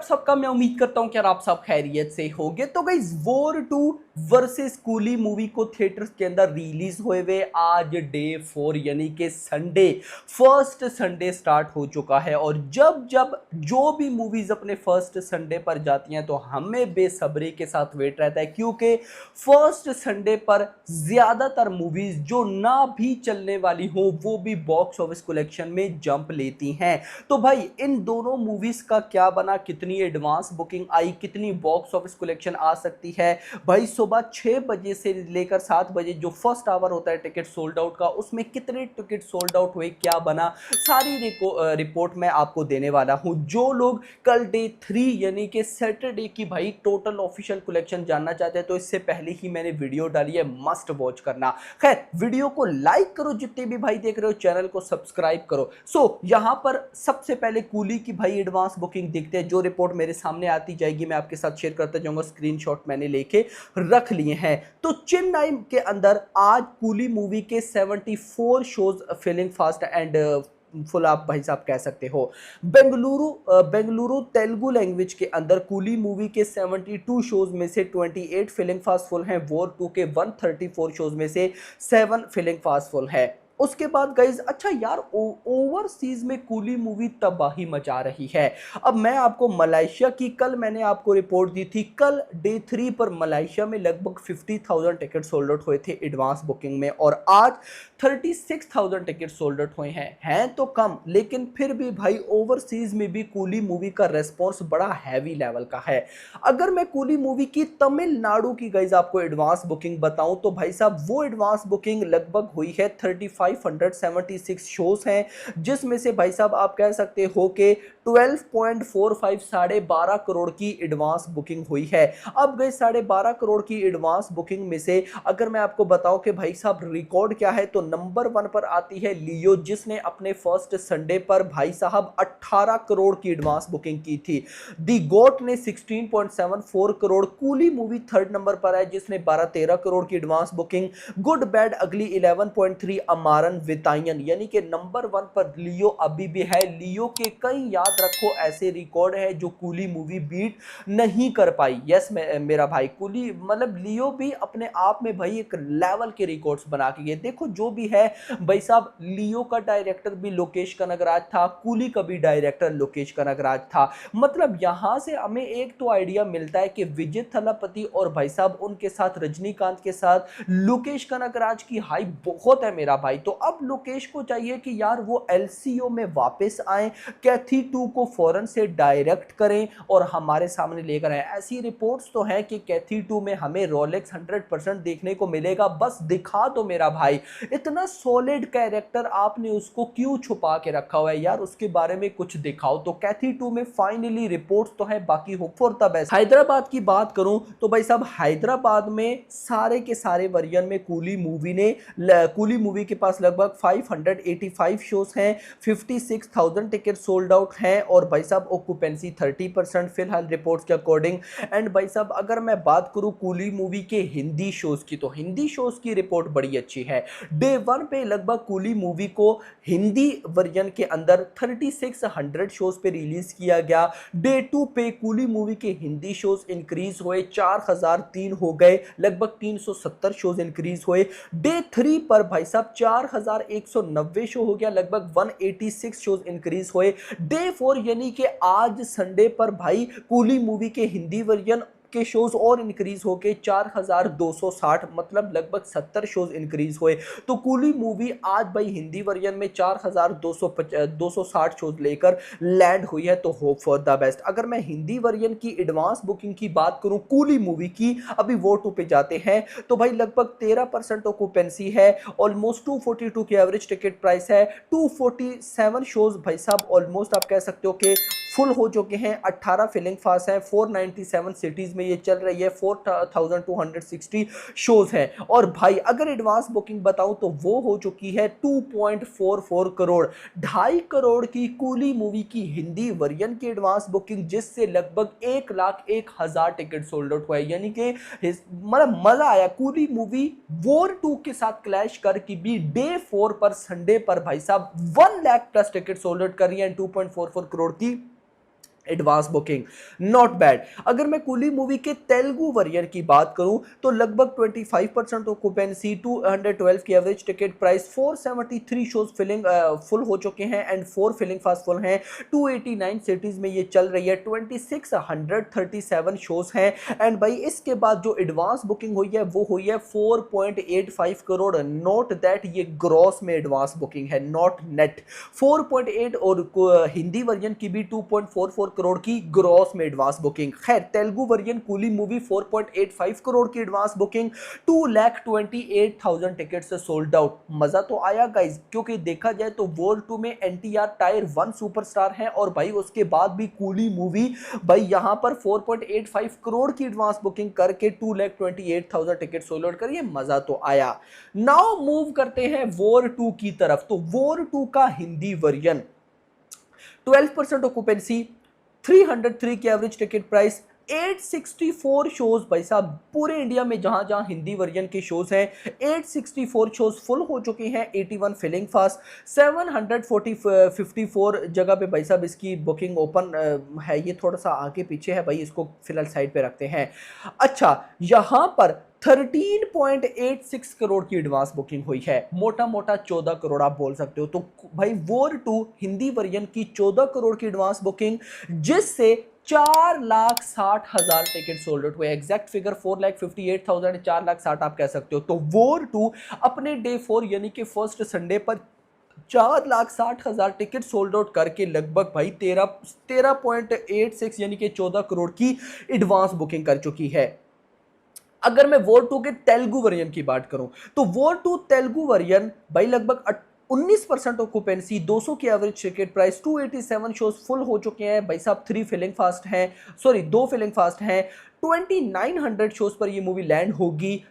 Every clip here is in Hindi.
आप सबका? मैं उम्मीद करता हूं कि यार आप सब खैरियत से होंगे। तो guys, war 2 versus coolie movie को थिएटर्स के अंदर रिलीज हुए हुए आज डे 4 यानी कि संडे, फर्स्ट संडे स्टार्ट हो चुका है। और जब जब जो भी मूवीज अपने फर्स्ट संडे पर जाती हैं तो हमें बेसब्री के साथ वेट रहता है, क्योंकि फर्स्ट संडे पर ज्यादातर मूवीज जो ना भी चलने वाली हो वो भी बॉक्स ऑफिस कलेक्शन में जंप लेती हैं। तो भाई इन दोनों मूवीज का क्या बना, कितनी एडवांस बुकिंग आई, कितनी बॉक्स ऑफिस कलेक्शन आ सकती है। भाई सुबह 6 बजे से लेकर 7 बजे जो फर्स्ट आवर होता है टिकट सोल्ड आउट का, उसमें कितने टिकट सोल्ड आउट हुए, क्या बना, सारी रिपोर्ट मैं आपको देने वाला हूं। जो लोग कल डे 3 यानी कि सैटरडे की भाई टोटल ऑफिशियल कलेक्शन जानना चाहते हैं तो इससे पहले ही मैंने वीडियो डाली है, मस्ट वॉच करना। खैर, वीडियो को लाइक करो, जितने भी भाई देख रहे हो चैनल को सब्सक्राइब करो। यहां पर सबसे पहले कूली की भाई एडवांस बुकिंग देखते हैं। जो रिपोर्ट मेरे सामने आती जाएगी मैं आपके साथ शेयर करता जाऊंगा, स्क्रीनशॉट मैंने लेके रख लिए हैं। तो चेन्नई के अंदर आज कूली मूवी के 74 shows filling fast and full आप भाई साहब कह सकते हो। बेंगलुरु तेलुगु लैंग्वेज के अंदर कूली मूवी के 72 शोज में से 28 फिलिंग फास्ट फुल हैं। वॉर 2 के 134 शोज में से 7 फिलिंग फास्ट फुल है। उसके बाद गाइज, अच्छा यार, ओवरसीज में कूली मूवी तबाही मचा रही है। अब मैं आपको मलेशिया की, कल मैंने आपको रिपोर्ट दी थी, कल डे 3 पर मलेशिया में लगभग 50,000 टिकट सोल्ड आउट हुए थे एडवांस बुकिंग में, और आज 36,000 टिकट सोल्ड आउट हुए हैं तो कम, लेकिन फिर भी भाई ओवरसीज में भी कूली मूवी का रेस्पॉन्स बड़ा हैवी लेवल का है। अगर मैं कूली मूवी की तमिलनाडु की गाइज आपको एडवांस बुकिंग बताऊं तो भाई साहब वो एडवांस बुकिंग लगभग हुई है 3576 शोज हैं, जिसमें से भाई साहब आप कह सकते हो कि 12.45 12.5 करोड़ की एडवांस बुकिंग हुई है। अब गए 12.5 करोड़ की एडवांस बुकिंग में से अगर मैं आपको बताऊं कि भाई साहब रिकॉर्ड क्या है, तो नंबर 1 पर आती है लियो, जिसने अपने फर्स्ट संडे पर भाई साहब 18 करोड़ की एडवांस बुकिंग की थी। दी गोट ने 16.74 crore. Coolie movie third number पर है जिसने 12-13 करोड़ की एडवांस बुकिंग। गुड बैड अगली 11.3 अमारन वितायन, यानी कि नंबर 1 पर लियो अभी भी है। लियो के कई याद रखो ऐसे रिकॉर्ड है जो कूली मूवी बीट नहीं कर पाई। यस मेरा भाई, कूली मतलब लियो भी अपने आप में भाई एक लेवल के रिकॉर्ड्स बना के गए। देखो जो भी है भाई साहब, लियो का डायरेक्टर भी लोकेश कनगराज था, कूली का भी डायरेक्टर लोकेश कनगराज था। मतलब यहां से हमें एक तो आइडिया मिलता है कि विजय थलापति और भाई साहब उनके साथ रजनीकांत के साथ लोकेश कनगराज की हाइप बहुत है मेरा भाई। तो अब लोकेश को चाहिए कि यार वो एलसीओ में वापस आए, कैथी 2 को फौरन से डायरेक्ट करें और हमारे सामने लेकर आए। ऐसी रिपोर्ट्स तो है कि कैथी 2 में हमें रोलेक्स 100% देखने को मिलेगा, बस दिखा दो मेरा भाई। इतना सॉलिड कैरेक्टर आपने उसको क्यों छुपा के रखा हुआ है यार, उसके बारे में कुछ दिखाओ। तो कैथी 2 में फाइनली रिपोर्ट्स तो है, बाकी hope for the best. Hyderabad की बात करूं तो भाई साहब हैदराबाद में सारे के सारे वर्जन में कूली मूवी के पास लगभग 585 शोज हैं, 56,000 टिकट सोल्ड आउट हैं, और भाई साहब ऑक्यूपेंसी 30% फिलहाल रिपोर्ट्स के अकॉर्डिंग। एंड भाई साहब अगर मैं बात करूं कूली मूवी के हिंदी शोज की, तो हिंदी शोज की रिपोर्ट बड़ी अच्छी है। डे 1 पे लगभग कूली मूवी को हिंदी वर्जन के अंदर 3600 शोज पे रिलीज किया गया। डे 2 पे कूली मूवी के हिंदी शोज इंक्रीज हुए, 4003 हो गए, लगभग 370 शोज इंक्रीज हुए। डे 3 पर भाई साहब 4190 शो हो गया, लगभग 186 शोज इंक्रीज हुए। डे 4 यानी कि आज संडे पर भाई कूली मूवी के हिंदी वर्जन के शोज और इंक्रीज होके 4260, मतलब लगभग 70 शोज इंक्रीज हुए। तो कूली मूवी आज भाई हिंदी वर्जन में 4260 शोज लेकर लैंड हुई है। तो होप फॉर द बेस्ट। अगर मैं हिंदी वर्जन की एडवांस बुकिंग की बात करूं कूली मूवी की, अभी वो 2 पे जाते हैं तो भाई लगभग 13% ऑक्यूपेंसी है, ऑलमोस्ट 242 की एवरेज टिकट प्राइस है। 247 शोज भाई साहब ऑलमोस्ट आप कह सकते हो कि फुल हो चुके हैं, 18 फिलिंग फास्ट है, 497 सिटीज में ये चल रही है, 4260 शोज हैं। और भाई अगर एडवांस बुकिंग बताऊं तो वो हो चुकी है 2.44 करोड़, 2.5 करोड़ की कूली मूवी की हिंदी वर्जन की एडवांस बुकिंग, जिससे लगभग 1,01,000 टिकट सोल्ड आउट हुआ है। यानी कि मतलब मजा आया। कूली मूवी वॉर 2 के साथ क्लैश करके भी डे 4 पर संडे पर भाई साहब 1 lakh plus ticket sold out कर रही है, 2.44 करोड़ की एडवांस बुकिंग नॉट बैड। अगर मैं कूली मूवी के तेलुगु वर्जन की बात करूं तो लगभग 25% ऑक्यूपेंसी, 212 की average ticket price, 473 shows filling full हो चुके हैं एंड 4 फिलिंग फास्ट फुल हैं। 289 सिटीज में ये चल रही है, 2637 शोज हैं एंड भाई इसके बाद जो एडवांस बुकिंग हुई है वो हुई है 4.85 करोड़। नोट दैट ये ग्रॉस में एडवांस बुकिंग है, नॉट नेट। 4.8 और हिंदी वर्जन की भी 2.44 करोड़ की ग्रॉस में एडवांस बुकिंग। खैर Telugu version coolie movie 4.85 crore की एडवांस बुकिंग, 2,28,000 टिकट से सोल्ड आउट। मजा तो आया गाइस, क्योंकि देखा जाए तो वॉर 2 में एनटीआर टायर 1 सुपरस्टार है और भाई उसके बाद भी कूली मूवी भाई यहां पर 4.85 करोड़ की एडवांस बुकिंग करके 2,28,000 टिकट सोल्ड आउट करिए, मजा तो आया। नाउ मूव करते हैं वॉर 2 की तरफ। तो वॉर 2 का हिंदी वर्जन 12% ऑक्यूपेंसी, 303 की एवरेज टिकट प्राइस, 864 शोज। भाई साहब पूरे इंडिया में जहां जहां हिंदी वर्जन के शोज हैं 864 शोज फुल हो चुके हैं, 81 फिलिंग फास्ट, 754 जगह पे भाई साहब इसकी बुकिंग ओपन है। ये थोड़ा सा आगे पीछे है भाई, इसको फिलहाल साइड पे रखते हैं। अच्छा यहां पर 13.86 करोड़ की एडवांस बुकिंग हुई है, मोटा मोटा 14 करोड़ आप बोल सकते हो। तो भाई वॉर 2 हिंदी वर्जन की 14 करोड़ की एडवांस बुकिंग, जिससे 4,60,000 टिकट सोल्ड आउट हुए। एग्जैक्ट फिगर 4,58,000, 4,60,000 आप कह सकते हो। तो वॉर 2 अपने डे 4 यानी कि फर्स्ट संडे पर 4,60,000 टिकट सोल्ड आउट करके लगभग भाई 13.86 यानी कि 14 करोड़ की एडवांस बुकिंग कर चुकी है। अगर मैं वॉर 2 के तेलुगु वर्जन की बात करूं तो वॉर 2 तेलुगु वर्जन भाई लगभग 19% ऑक्यूपेंसी, 200 की average ticket price, 287 shows full हो चुके हैं भाई साहब, 3 फिलिंग फास्ट हैं, सॉरी 2 फिलिंग फास्ट हैं। 2900 शोज पर ये मूवी लैंड होगी,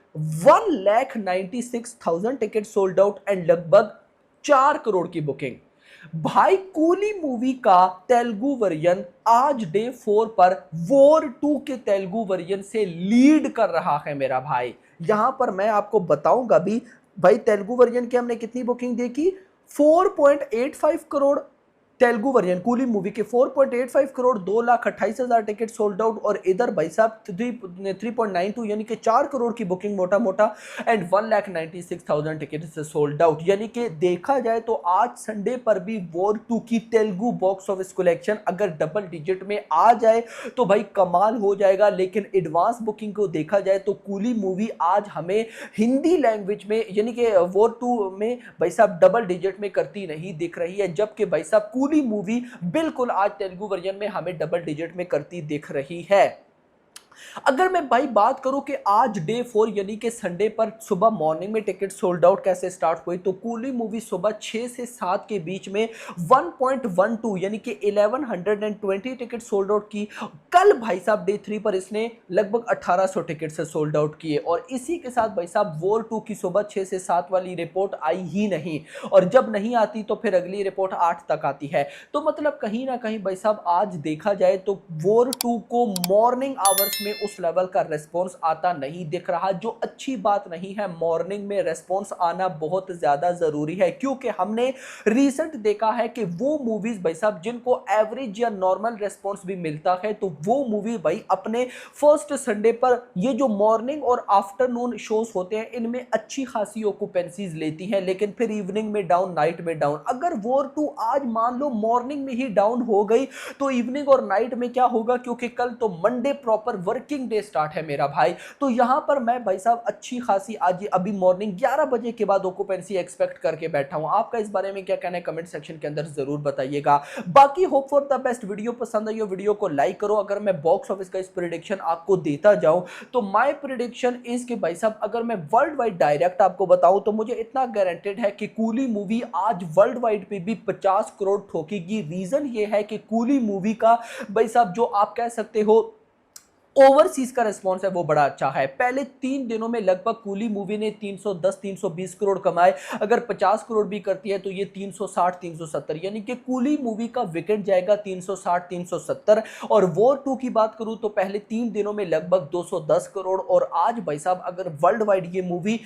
1,96,000 टिकट सोल्ड आउट एंड लगभग 4 करोड़ की बुकिंग। भाई कूली मूवी का तेलुगु वर्जन आज डे 4 पर वॉर 2 के तेलुगु वर्जन से लीड कर रहा है मेरा भाई। यहां पर मैं आपको बताऊंगा भी भाई तेलुगु वर्जन की हमने कितनी बुकिंग देखी, 4.85 crore Telugu version coolie movie के, 4.85 करोड़, 2,28,000 टिकट सोल्ड आउट। और इधर भाई साहब 3.92 यानी कि 4 करोड़ की बुकिंग मोटा मोटा एंड 1,96,000 टिकट से सोल्ड आउट। यानी कि देखा जाए तो आज संडे पर भी वॉर 2 की तेलुगु बॉक्स ऑफिस कलेक्शन अगर डबल डिजिट में आ जाए तो भाई कमाल हो जाएगा। लेकिन एडवांस बुकिंग को देखा जाए तो कूली मूवी आज हमें हिंदी लैंग्वेज में यानी कि वॉर 2 में भाई साहब डबल डिजिट में करती नहीं दिख रही है, जबकि भाई साहब कूली मूवी बिल्कुल आज तेलुगु वर्जन में हमें डबल डिजिट में करती दिख रही है। अगर मैं भाई बात करूं कि आज डे 4 यानी कि संडे पर सुबह मॉर्निंग में टिकट सोल्ड आउट कैसे स्टार्ट हुई, तो कूली मूवी सुबह 6 से 7 के बीच में 1.12 यानी कि 1120 टिकट सोल्ड आउट की। कल भाई साहब डे 3 पर इसने लगभग 1800 टिकट से सोल्ड आउट किए और इसी के साथ भाई साहब वॉर 2 की सुबह 6 से 7 वाली रिपोर्ट आई ही नहीं, और जब नहीं आती तो फिर अगली रिपोर्ट 8 तक आती है। तो मतलब कहीं ना कहीं भाई साहब आज देखा जाए तो वॉर 2 को मॉर्निंग आवर्स में उस लेवल का रेस्पॉन्स आता नहीं दिख रहा, जो अच्छी बात नहीं है। मॉर्निंग में रेस्पॉन्स आना बहुत ज्यादा जरूरी है, क्योंकि हमने रिसेंट देखा है कि वो मूवीज भाई साहब जिनको एवरेज या नॉर्मल रेस्पॉन्स भी मिलता है, तो वो मूवी भाई अपने फर्स्ट संडे पर ये जो मॉर्निंग और आफ्टरनून शोज होते हैं इनमें अच्छी खासी ऑक्यूपेंसीज लेती हैं, लेकिन फिर इवनिंग में डाउन, नाइट में डाउन। अगर वॉर 2 आज मान लो मॉर्निंग में ही डाउन हो गई तो इवनिंग और नाइट में क्या होगा, क्योंकि कल तो Monday proper working day start है मेरा भाई। तो यहां पर मैं भाई साहब अच्छी खासी आज अभी मॉर्निंग 11 बजे के बाद ऑक्यूपेंसी एक्सपेक्ट करके बैठा हूं। आपका इस बारे में क्या कहना है कमेंट सेक्शन के अंदर जरूर बताइएगा। बाकी hope for the best, video पसंद आई हो वीडियो को लाइक करो। अगर मैं बॉक्स ऑफिस का इस प्रेडिक्शन आपको देता जाऊं तो माय प्रेडिक्शन इज कि भाई साहब अगर मैं वर्ल्ड वाइड डायरेक्ट आपको बताऊं तो मुझे इतना गारंटेड है कि कूली मूवी आज वर्ल्ड वाइड पे भी 50 करोड़ ठोकेगी। रीजन ये है कि कूली मूवी का भाई साहब जो आप कह सकते हो ओवरसीज का रिस्पॉन्स है वो बड़ा अच्छा है। पहले 3 दिनों में लगभग कूली मूवी ने 310-320 करोड़ कमाए, अगर 50 करोड़ भी करती है तो ये 360-370, यानी कि कूली मूवी का विकेट जाएगा 360-370। और वॉर 2 की बात करूं तो पहले 3 दिनों में लगभग 210 करोड़, और आज भाई साहब अगर वर्ल्ड वाइड ये मूवी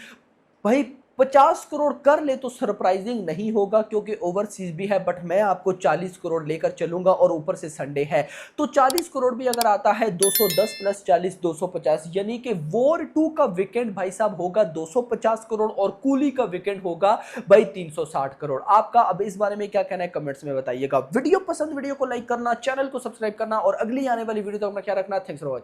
भाई 50 करोड़ कर ले तो सरप्राइजिंग नहीं होगा, क्योंकि ओवरसीज भी है, बट मैं आपको 40 करोड़ लेकर चलूंगा और ऊपर से संडे है, तो 40 करोड़ भी अगर आता है 210 प्लस 40 250, यानी कि वॉर 2 का वीकेंड भाई साहब होगा 250 करोड़ और कूली का वीकेंड होगा भाई 360 करोड़। आपका अब इस बारे में क्या कहना है कमेंट्स में बताइएगा। वीडियो पसंद, वीडियो को लाइक करना, चैनल को सब्सक्राइब करना और अगली आने वाली वीडियो तक अपना ख्याल रखना। Thanks for watching.